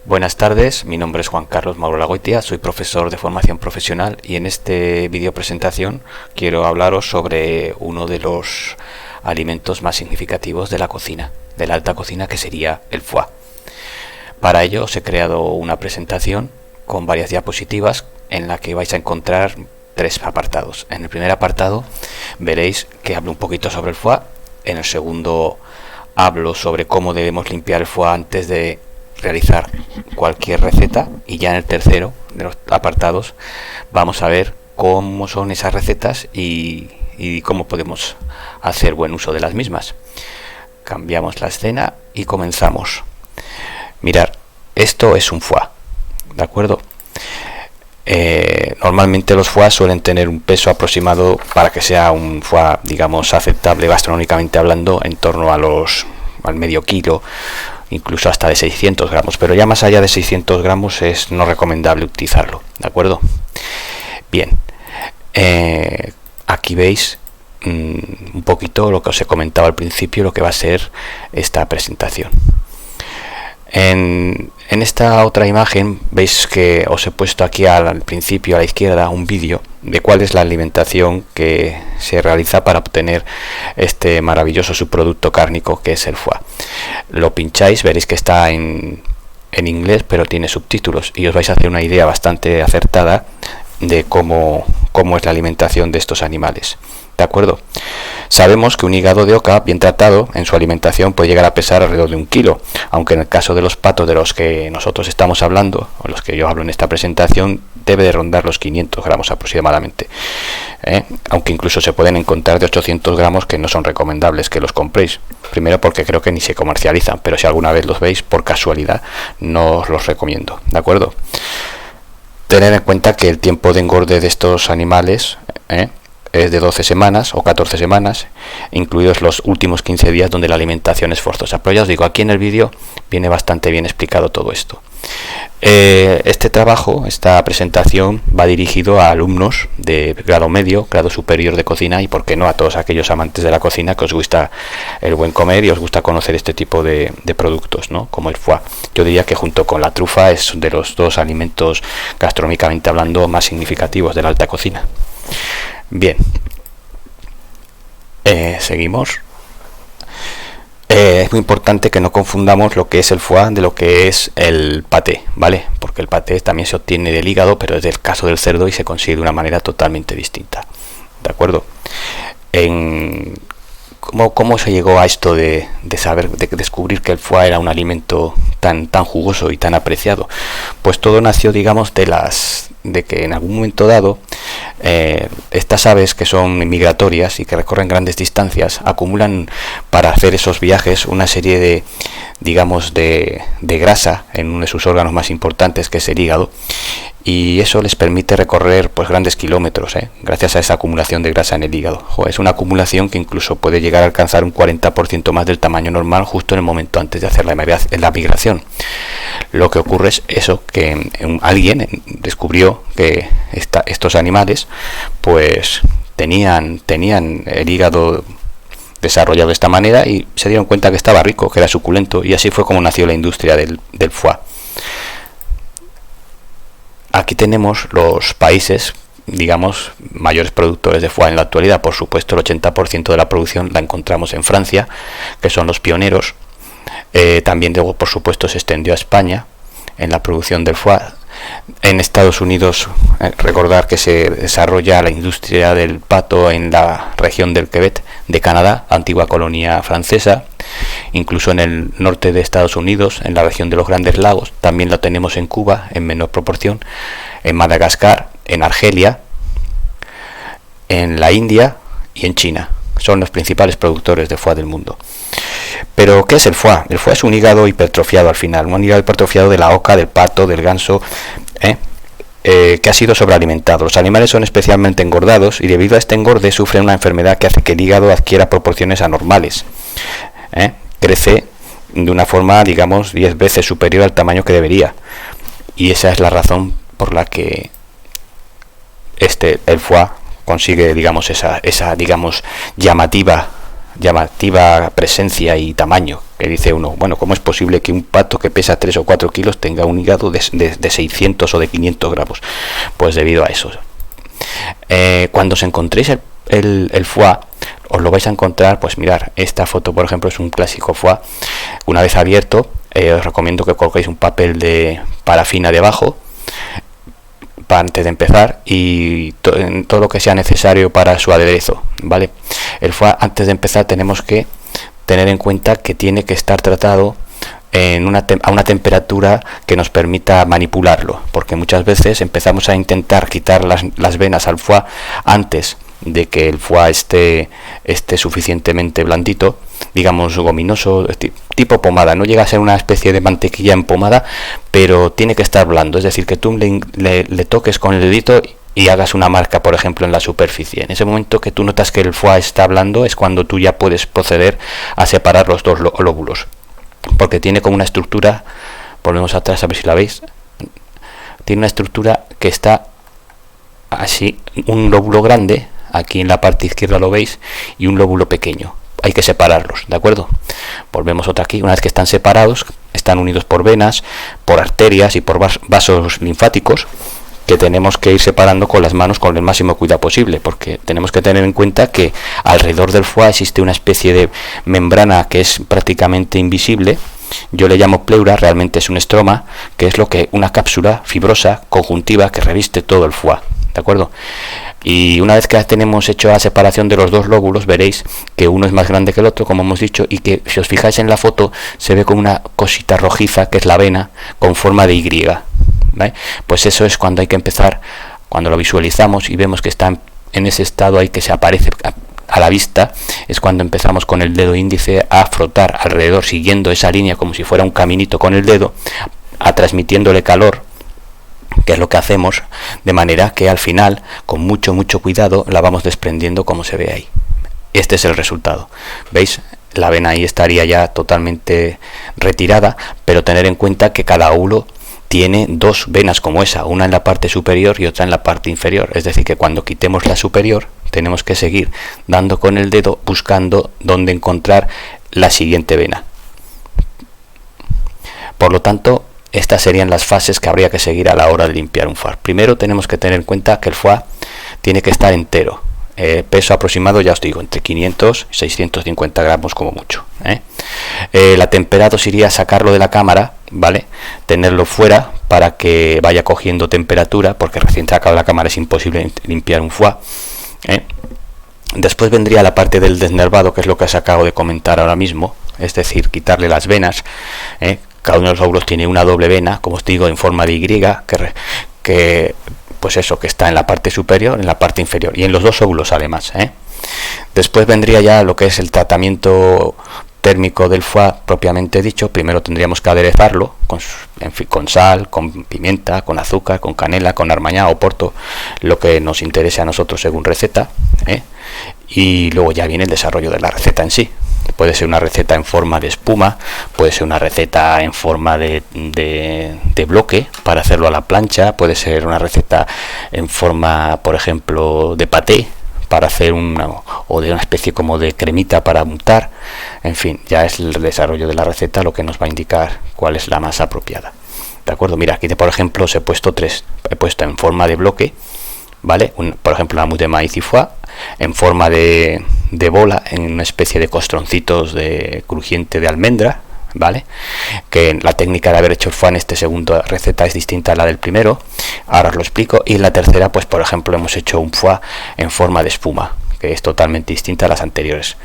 Buenas tardes, mi nombre es Juan Carlos Mauro Lagoitia, soy profesor de formación profesional y en este vídeo presentación quiero hablaros sobre uno de los alimentos más significativos de la cocina, de la alta cocina, que sería el foie. Para ello os he creado una presentación con varias diapositivas en la que vais a encontrar tres apartados. En el primer apartado veréis que hablo un poquito sobre el foie, en el segundo hablo sobre cómo debemos limpiar el foie antes de realizar cualquier receta, y ya en el tercero de los apartados vamos a ver cómo son esas recetas y cómo podemos hacer buen uso de las mismas. Cambiamos la escena y comenzamos. Mirad, esto es un foie, ¿de acuerdo? Normalmente los foie suelen tener un peso aproximado, para que sea un foie, digamos, aceptable gastronómicamente hablando, en torno al medio kilo, incluso hasta de 600 gramos, pero ya más allá de 600 gramos es no recomendable utilizarlo, ¿de acuerdo? Bien, aquí veis un poquito lo que os he comentado al principio, lo que va a ser esta presentación. En esta otra imagen veis que os he puesto aquí al principio, a la izquierda, un vídeo de cuál es la alimentación que se realiza para obtener este maravilloso subproducto cárnico que es el foie. Lo pincháis, veréis que está en inglés, pero tiene subtítulos, y os vais a hacer una idea bastante acertada de cómo es la alimentación de estos animales, ¿de acuerdo? Sabemos que un hígado de oca bien tratado en su alimentación puede llegar a pesar alrededor de 1 kilo, aunque en el caso de los patos de los que nosotros estamos hablando, o los que yo hablo en esta presentación, debe de rondar los 500 gramos aproximadamente, aunque incluso se pueden encontrar de 800 gramos que no son recomendables que los compréis. Primero, porque creo que ni se comercializan, pero si alguna vez los veis por casualidad, no os los recomiendo, ¿de acuerdo? Tened en cuenta que el tiempo de engorde de estos animales es de 12 semanas o 14 semanas, incluidos los últimos 15 días donde la alimentación es forzosa. Pero ya os digo, aquí en el vídeo viene bastante bien explicado todo esto. Este trabajo, esta presentación, va dirigido a alumnos de grado medio, grado superior de cocina, y por qué no a todos aquellos amantes de la cocina que os gusta el buen comer y os gusta conocer este tipo de productos, ¿no? Como el foie. Yo diría que junto con la trufa es de los dos alimentos gastronómicamente hablando más significativos de la alta cocina. Bien, seguimos. Es muy importante que no confundamos lo que es el foie de lo que es el paté, ¿vale? Porque el paté también se obtiene del hígado, pero es del caso del cerdo y se consigue de una manera totalmente distinta, ¿de acuerdo? ¿Cómo se llegó a esto de descubrir que el foie era un alimento tan jugoso y tan apreciado? Pues todo nació, digamos, de que en algún momento dado estas aves, que son migratorias y que recorren grandes distancias, acumulan para hacer esos viajes una serie de, digamos, de grasa en uno de sus órganos más importantes, que es el hígado, y eso les permite recorrer pues grandes kilómetros, gracias a esa acumulación de grasa en el hígado. Es una acumulación que incluso puede llegar a alcanzar un 40% más del tamaño normal justo en el momento antes de hacer la migración. Lo que ocurre es eso, que alguien descubrió que estos animales pues tenían el hígado desarrollado de esta manera y se dieron cuenta que estaba rico, que era suculento, y así fue como nació la industria del foie. Aquí tenemos los países, digamos, mayores productores de foie en la actualidad. Por supuesto, el 80% de la producción la encontramos en Francia, que son los pioneros. También luego, por supuesto, se extendió a España en la producción del foie. En Estados Unidos, recordar que se desarrolla la industria del pato en la región del Quebec de Canadá, antigua colonia francesa. Incluso en el norte de Estados Unidos, en la región de los Grandes Lagos, también lo tenemos en Cuba en menor proporción, en Madagascar, en Argelia, en la India y en China. Son los principales productores de foie del mundo. Pero, ¿qué es el foie? El foie es un hígado hipertrofiado al final, un hígado hipertrofiado de la oca, del pato, del ganso, que ha sido sobrealimentado. Los animales son especialmente engordados y debido a este engorde sufren una enfermedad que hace que el hígado adquiera proporciones anormales. Crece de una forma, digamos, 10 veces superior al tamaño que debería, y esa es la razón por la que el foie consigue, digamos, esa digamos llamativa llamativa presencia y tamaño, que dice uno, bueno, ¿cómo es posible que un pato que pesa 3 o 4 kilos tenga un hígado de 600 o de 500 gramos? Pues debido a eso. Cuando os encontréis el foie, os lo vais a encontrar, pues mirar, esta foto por ejemplo es un clásico foie. Una vez abierto, os recomiendo que coloquéis un papel de parafina debajo antes de empezar, y todo lo que sea necesario para su aderezo, ¿vale? El foie, antes de empezar, tenemos que tener en cuenta que tiene que estar tratado a una temperatura que nos permita manipularlo, porque muchas veces empezamos a intentar quitar las venas al foie antes de que el foie esté suficientemente blandito, digamos gominoso, tipo pomada. No llega a ser una especie de mantequilla en pomada, pero tiene que estar blando, es decir, que tú le toques con el dedito y hagas una marca, por ejemplo, en la superficie. En ese momento que tú notas que el foie está blando es cuando tú ya puedes proceder a separar los dos lóbulos, porque tiene como una estructura, volvemos atrás a ver si la veis, tiene una estructura que está así, un lóbulo grande, aquí en la parte izquierda lo veis, y un lóbulo pequeño. Hay que separarlos, ¿de acuerdo? Volvemos otra aquí. Una vez que están separados, están unidos por venas, por arterias y por vasos linfáticos, que tenemos que ir separando con las manos con el máximo cuidado posible, porque tenemos que tener en cuenta que alrededor del foie existe una especie de membrana que es prácticamente invisible. Yo le llamo pleura, realmente es un estroma, que es una cápsula fibrosa conjuntiva que reviste todo el foie, ¿de acuerdo? Y una vez que tenemos hecho la separación de los dos lóbulos, veréis que uno es más grande que el otro, como hemos dicho, y que si os fijáis en la foto se ve como una cosita rojiza que es la vena con forma de Y, ¿vale? Pues eso es cuando hay que empezar, cuando lo visualizamos y vemos que está en ese estado ahí que se aparece a la vista, es cuando empezamos con el dedo índice a frotar alrededor, siguiendo esa línea como si fuera un caminito con el dedo, a transmitiéndole calor, que es lo que hacemos, de manera que al final, con mucho cuidado, la vamos desprendiendo como se ve ahí. Este es el resultado. ¿Veis? La vena ahí estaría ya totalmente retirada, pero tener en cuenta que cada óvulo tiene dos venas como esa, una en la parte superior y otra en la parte inferior. Es decir, que cuando quitemos la superior, tenemos que seguir dando con el dedo, buscando dónde encontrar la siguiente vena. Por lo tanto, estas serían las fases que habría que seguir a la hora de limpiar un foie. Primero tenemos que tener en cuenta que el foie tiene que estar entero. Peso aproximado, ya os digo, entre 500 y 650 gramos como mucho. La temperado sería sacarlo de la cámara, ¿vale? Tenerlo fuera para que vaya cogiendo temperatura, porque recién sacado de la cámara es imposible limpiar un foie. Después vendría la parte del desnervado, que es lo que os acabo de comentar ahora mismo, es decir, quitarle las venas. Cada uno de los óvulos tiene una doble vena, como os digo, en forma de Y, que pues eso, que está en la parte superior, en la parte inferior, y en los dos óvulos además. Después vendría ya lo que es el tratamiento térmico del foie propiamente dicho. Primero tendríamos que aderezarlo con sal, con pimienta, con azúcar, con canela, con armañá o porto, lo que nos interese a nosotros según receta. Y luego ya viene el desarrollo de la receta en sí. Puede ser una receta en forma de espuma, puede ser una receta en forma de bloque para hacerlo a la plancha, puede ser una receta en forma, por ejemplo, de paté para hacer o de una especie como de cremita para untar. En fin, ya es el desarrollo de la receta lo que nos va a indicar cuál es la más apropiada. ¿De acuerdo? Mira, aquí por ejemplo os he puesto tres. He puesto en forma de bloque, ¿vale? Por ejemplo, la mousse de maíz y foie, en forma de bola, en una especie de costroncitos de crujiente de almendra, ¿vale? Que la técnica de haber hecho el foie en esta segunda receta es distinta a la del primero. Ahora os lo explico. Y en la tercera, pues por ejemplo, hemos hecho un foie en forma de espuma, que es totalmente distinta a las anteriores,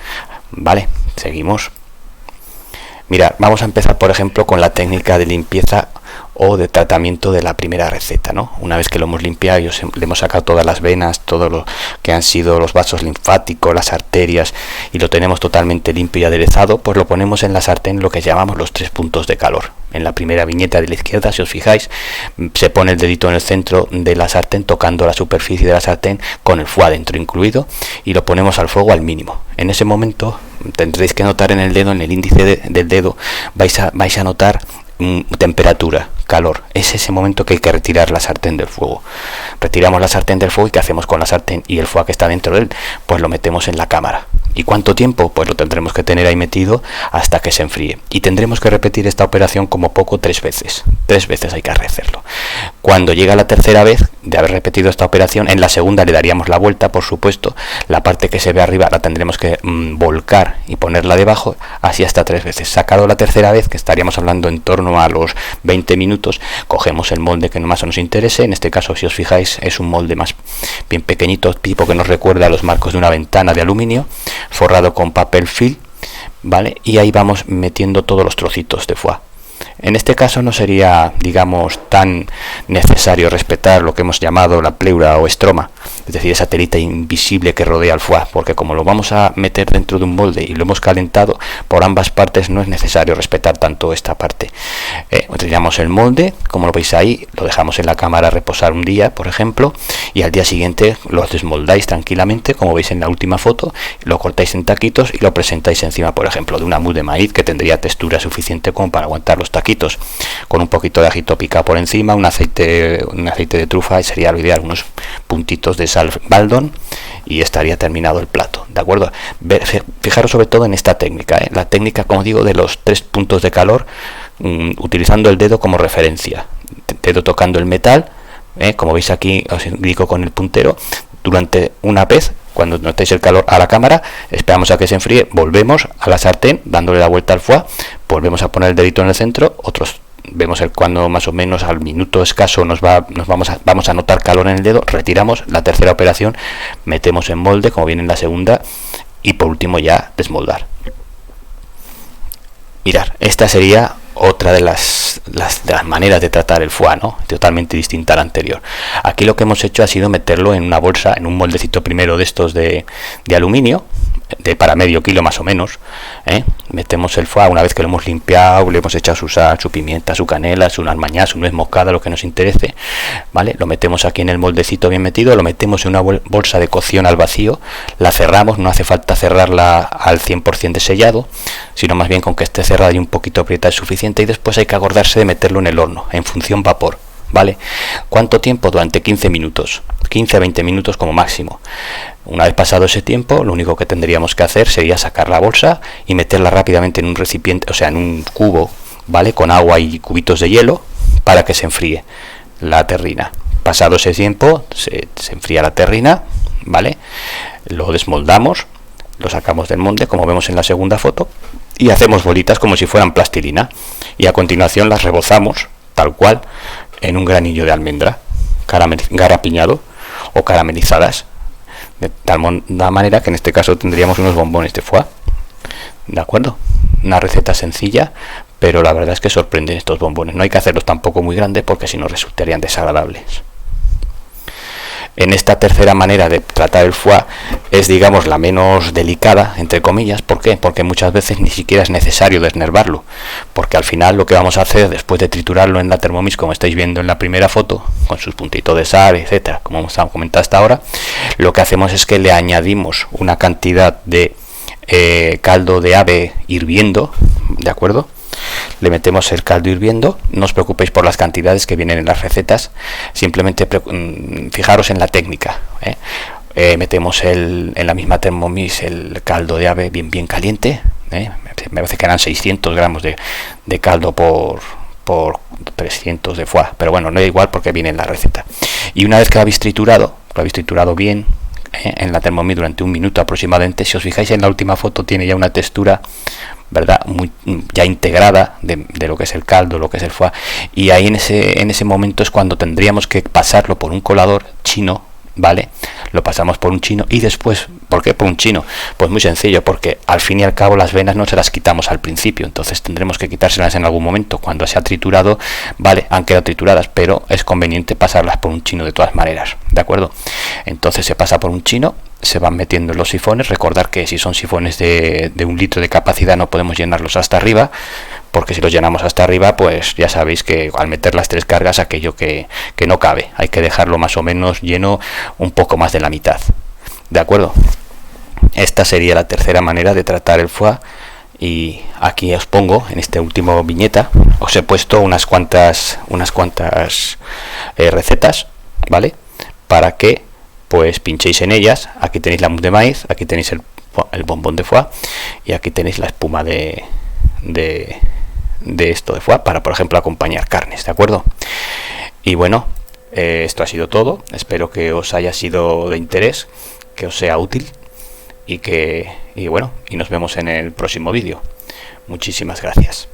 ¿vale? Seguimos. Mira, vamos a empezar por ejemplo con la técnica de limpieza o de tratamiento de la primera receta, ¿no? Una vez que lo hemos limpiado y le hemos sacado todas las venas, todo lo que han sido los vasos linfáticos, las arterias, y lo tenemos totalmente limpio y aderezado, pues lo ponemos en la sartén, lo que llamamos los 3 puntos de calor. En la primera viñeta de la izquierda, si os fijáis, se pone el dedito en el centro de la sartén, tocando la superficie de la sartén con el foie dentro incluido, y lo ponemos al fuego al mínimo. En ese momento tendréis que notar en el dedo, en el índice del dedo, vais a notar temperatura, calor. Es ese momento que hay que retirar la sartén del fuego. Retiramos la sartén del fuego, y ¿qué hacemos con la sartén y el foie que está dentro de él? Pues lo metemos en la cámara ¿Y cuánto tiempo? Pues lo tendremos que tener ahí metido hasta que se enfríe. Y tendremos que repetir esta operación como poco 3 veces. 3 veces hay que hacerlo. Cuando llega la tercera vez de haber repetido esta operación, en la segunda le daríamos la vuelta, por supuesto. La parte que se ve arriba la tendremos que volcar y ponerla debajo, así hasta 3 veces. Sacado la tercera vez, que estaríamos hablando en torno a los 20 minutos, cogemos el molde que más nos interese. En este caso, si os fijáis, es un molde más bien pequeñito, tipo que nos recuerda a los marcos de una ventana de aluminio, forrado con papel film, ¿vale? Y ahí vamos metiendo todos los trocitos de foie. En este caso no sería, digamos, tan necesario respetar lo que hemos llamado la pleura o estroma, es decir, esa telita invisible que rodea el foie, porque como lo vamos a meter dentro de un molde y lo hemos calentado por ambas partes, no es necesario respetar tanto esta parte. Retiramos el molde, como lo veis ahí, lo dejamos en la cámara reposar un día, por ejemplo, y al día siguiente lo desmoldáis tranquilamente, como veis en la última foto, lo cortáis en taquitos y lo presentáis encima, por ejemplo, de una mousse de maíz que tendría textura suficiente como para aguantar los taquitos, con un poquito de ajito picado por encima, un aceite de trufa, y sería lo ideal, unos puntitos de sal Baldon, y estaría terminado el plato, ¿de acuerdo? Fijaros sobre todo en esta técnica, la técnica, como digo, de los 3 puntos de calor, utilizando el dedo como referencia, dedo tocando el metal, como veis aquí os indico con el puntero, durante una vez. Cuando notéis el calor a la cámara, esperamos a que se enfríe, volvemos a la sartén dándole la vuelta al foie, volvemos a poner el dedito en el centro, vemos cuando más o menos al minuto escaso vamos a notar calor en el dedo, retiramos la tercera operación, metemos en molde como viene en la segunda, y por último ya desmoldar. Mirad, esta sería otra de las maneras de tratar el foie, ¿no? Totalmente distinta a la anterior. Aquí lo que hemos hecho ha sido meterlo en una bolsa, en un moldecito primero de estos de aluminio, para medio kilo más o menos. Metemos el foie, una vez que lo hemos limpiado, le hemos echado su sal, su pimienta, su canela, su almañá, su nuez moscada, lo que nos interese, ¿vale? Lo metemos aquí en el moldecito bien metido, lo metemos en una bolsa de cocción al vacío, la cerramos, no hace falta cerrarla al 100% de sellado, sino más bien con que esté cerrada y un poquito aprieta es suficiente, y después hay que acordarse de meterlo en el horno, en función vapor, ¿vale? ¿Cuánto tiempo? Durante 15 minutos, 15 a 20 minutos como máximo. Una vez pasado ese tiempo, lo único que tendríamos que hacer sería sacar la bolsa y meterla rápidamente en un recipiente, o sea, en un cubo, ¿vale? Con agua y cubitos de hielo para que se enfríe la terrina. Pasado ese tiempo, se enfría la terrina, ¿vale? Lo desmoldamos, lo sacamos del molde, como vemos en la segunda foto, y hacemos bolitas como si fueran plastilina. Y a continuación las rebozamos, tal cual, en un granillo de almendra, garapiñado o caramelizadas, de tal manera que en este caso tendríamos unos bombones de foie, ¿de acuerdo? Una receta sencilla, pero la verdad es que sorprenden estos bombones. No hay que hacerlos tampoco muy grandes porque si no resultarían desagradables. En esta tercera manera de tratar el foie es, digamos, la menos delicada, entre comillas. ¿Por qué? Porque muchas veces ni siquiera es necesario desnervarlo, porque al final lo que vamos a hacer después de triturarlo en la Thermomix, como estáis viendo en la primera foto, con sus puntitos de sal, etcétera, como hemos comentado hasta ahora, lo que hacemos es que le añadimos una cantidad de caldo de ave hirviendo, ¿de acuerdo? Le metemos el caldo hirviendo, no os preocupéis por las cantidades que vienen en las recetas, simplemente fijaros en la técnica, metemos en la misma Thermomix el caldo de ave bien caliente, me parece que eran 600 gramos de caldo por 300 de foie, pero bueno, no da igual porque viene en la receta. Y una vez que lo habéis triturado bien en la Thermomix durante un minuto aproximadamente, si os fijáis en la última foto tiene ya una textura, ¿verdad?, muy ya integrada de lo que es el caldo, lo que es el foie, y ahí en ese momento es cuando tendríamos que pasarlo por un colador chino, ¿vale? Lo pasamos por un chino y después, ¿por qué por un chino? Pues muy sencillo, porque al fin y al cabo las venas no se las quitamos al principio, entonces tendremos que quitárselas en algún momento cuando se ha triturado, ¿vale? Han quedado trituradas, pero es conveniente pasarlas por un chino de todas maneras, ¿de acuerdo? Entonces se pasa por un chino, se van metiendo en los sifones. Recordar que si son sifones de 1 litro de capacidad no podemos llenarlos hasta arriba, porque si los llenamos hasta arriba, pues ya sabéis que al meter las 3 cargas aquello que no cabe, hay que dejarlo más o menos lleno, un poco más de la mitad, ¿de acuerdo? Esta sería la tercera manera de tratar el foie, y aquí os pongo en este último viñeta, os he puesto unas cuantas recetas, ¿vale? Para que pues pinchéis en ellas. Aquí tenéis la mousse de maíz, aquí tenéis el bombón de foie, y aquí tenéis la espuma de esto de foie para, por ejemplo, acompañar carnes, ¿de acuerdo? Y bueno, esto ha sido todo. Espero que os haya sido de interés, que os sea útil, y bueno, y nos vemos en el próximo vídeo. Muchísimas gracias.